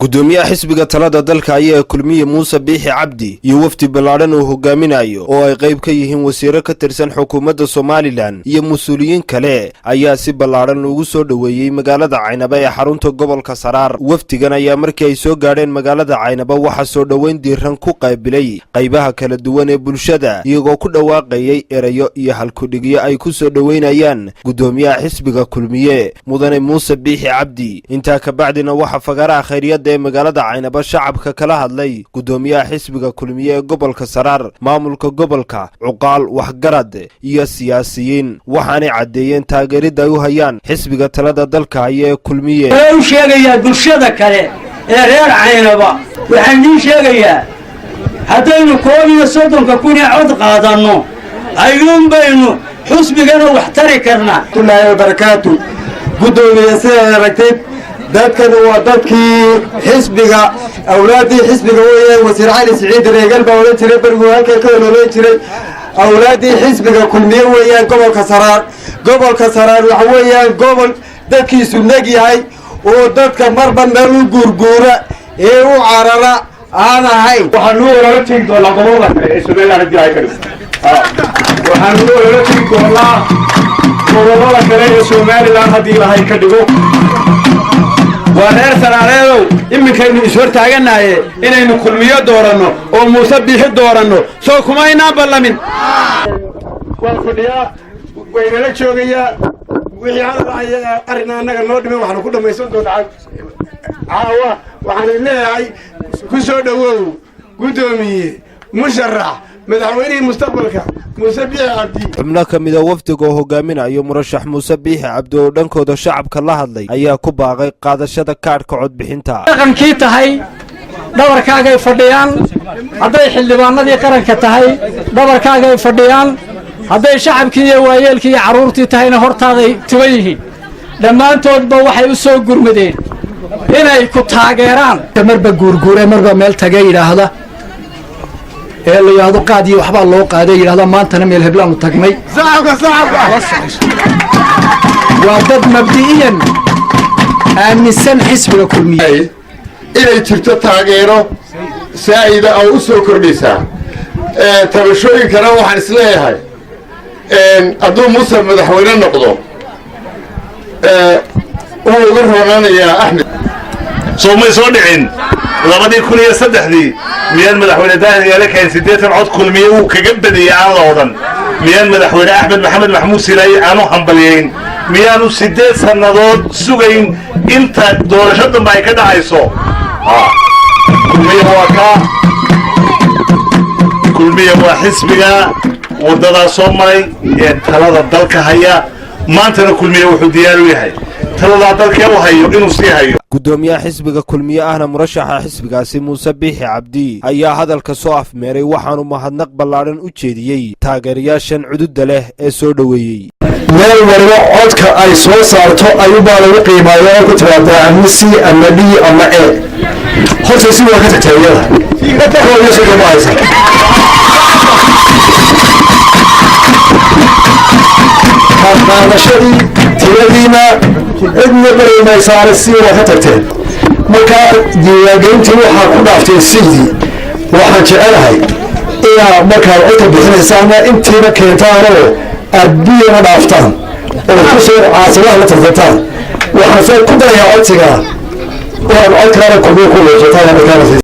gudoomiyaha xisbiga talada dalka ayaa kulmiye Muuse Biixi Cabdi iyo wafdi ballaaran oo hogaaminayo oo ay qayb ka yihiin wasiiro ka tirsan xukuumadda Soomaaliland iyo mas'uuliyiin kale ayaa si ballaaran ugu soo dhaweeyay magaalada Caynaba ee xarunta gobolka Saraar. Wafdigan ayaa markii ay soo gaadheen magaalada Caynaba waxa soo dhaweyn diiran ku qaabilay qaybaha kala duwan ee bulshada iyagoo ku dhawaaqayay erayo iyo halkudhigyo ay ku soo dhaweynayaan gudoomiyaha xisbiga kulmiye mudane Muuse Biixi Cabdi. inta ka bacdina waxa fagaraha khayriyada magaalada Caynaba shacabka kala hadlay gudoomiyaha xisbiga kulmiye ee gobolka Saraar, maamulka gobolka, cuqaal, waxgarad iyo siyaasiyiin waxaanay cadeeyeen taageerida ay u hayaan xisbiga talada dalka ee kulmiye. Waxaan sheegayaa bulshada kale ee reer Caynaba waxaan sheegayaa haddaynu 130 kun cod qaadano ayuun baynu xisbigana wax tari karnaa. Ilaahay barakaatu gudoomiyaha sida aragtay dadkana waa dadkii xisbiga awlaadii xisbiga weeyay wasiir cali siciid reegal baa wada jiray bargu halka ka wada jiray awlaadii xisbiga kulmiye weeyaan gobolka Saraar waxa weeyaan gobol dadkiisu nag yahay oo dadka marba meel u guurguura ee u carara aan ahayn. waxaan u wada tiin doonaa gobolka kale ee Soomaaliland diray kale waxaan u wada tiin doonaa gobolka kale ee Soomaaliland hadii la hay ka dhigo wareer Saraareedow iminkaynu iswar taaganaayeen inaynu kulmiyo doorano oo Muuse Biixi doorano soo kuma inaa ballamin waan fadhiyaa weynala joogaya wixii aan arrinaa anaga noo dhimay waxaan ku dhamaysan doonaa caawa waxaan leeyahay ku soo dhawow gudoomiye musharax madaxweynaha mustaqbalka Muuse Biixi Cabdi. xubno ka mid ah wafdiga oo hogaaminayo murashax Muuse Biixi Cabdi oo dhankooda shacabka la hadlay ayaa ku baaqay qaadashada kaarka codbixinta. dhaqankii tahay dhabarkaaga ay fadhiyaan haday xildhibaanadii qaranka tahay dhabarkaaga ay fadhiyaan haday shacabkii iyo waayeelkii iyo caruurtii tahayna hortaaday tuban yihiin dhammaantoodba waxay u soo gurmadeen inay ku taageeraan. marba guurguure marba meel tagay yiraahdo ee la yiraahdo qaadiyo waxba loo qaaday yiraahdo maantana meel heblaan u tagnay waa dad mabdi'iyan aaminsan xisbiga kulmiye inay jirto taageero saa'ida oo u soo kordhisa tabashooyinkana waxaan isleeyahay hadduu Muuse madaxweyne noqdo uu uga roonanayaa Axmed soomay soo dhicin 2003 miyaan madaxweyne daahir keen 80 cod kulmiye uu kaga badiyay aan la odan miyaan madaxweyne Axmed Maxamed Maxmuud Silay aanu hambalyeyn miyaanu 8 sanadood sugayn inta doorashada ay ka dhacayso kulmiye waa xisbiga wadada Soomaali ee talada dalka haya maantana kulmiye wuxuu diyaar u yahay talada dalka uu hayo inuu sii hayo. gudoomiyaha xisbiga kulmiye ahna murashaxa xisbigaasi Muuse Biixi Cabdi ayaa hadalka soo afmeeray waxaanu mahadnaq ballaaran u jeediyay taageerayaashan cududda leh ee soo dhaweeyay. meel waliba codka ay soo saarto ayuubaa lagu qiimeeyaa oo ku timaada amisi ama D ama E horta si waa ka tagtayada qaadashadii tiradiina cidna bareymay saaray si waa ka tagteen marka diiwaangelintii waxaa ku dhaaftay sidii waxaan jecelahay inaa markaad codka bixinaysaana intiiba keentaanoo aadbiyana dhaaftaan oo ku soo caasimaha la tartantaan waxaan soo ku darayaa codsiga inaan codkaana kulmiye ku weejataan markaana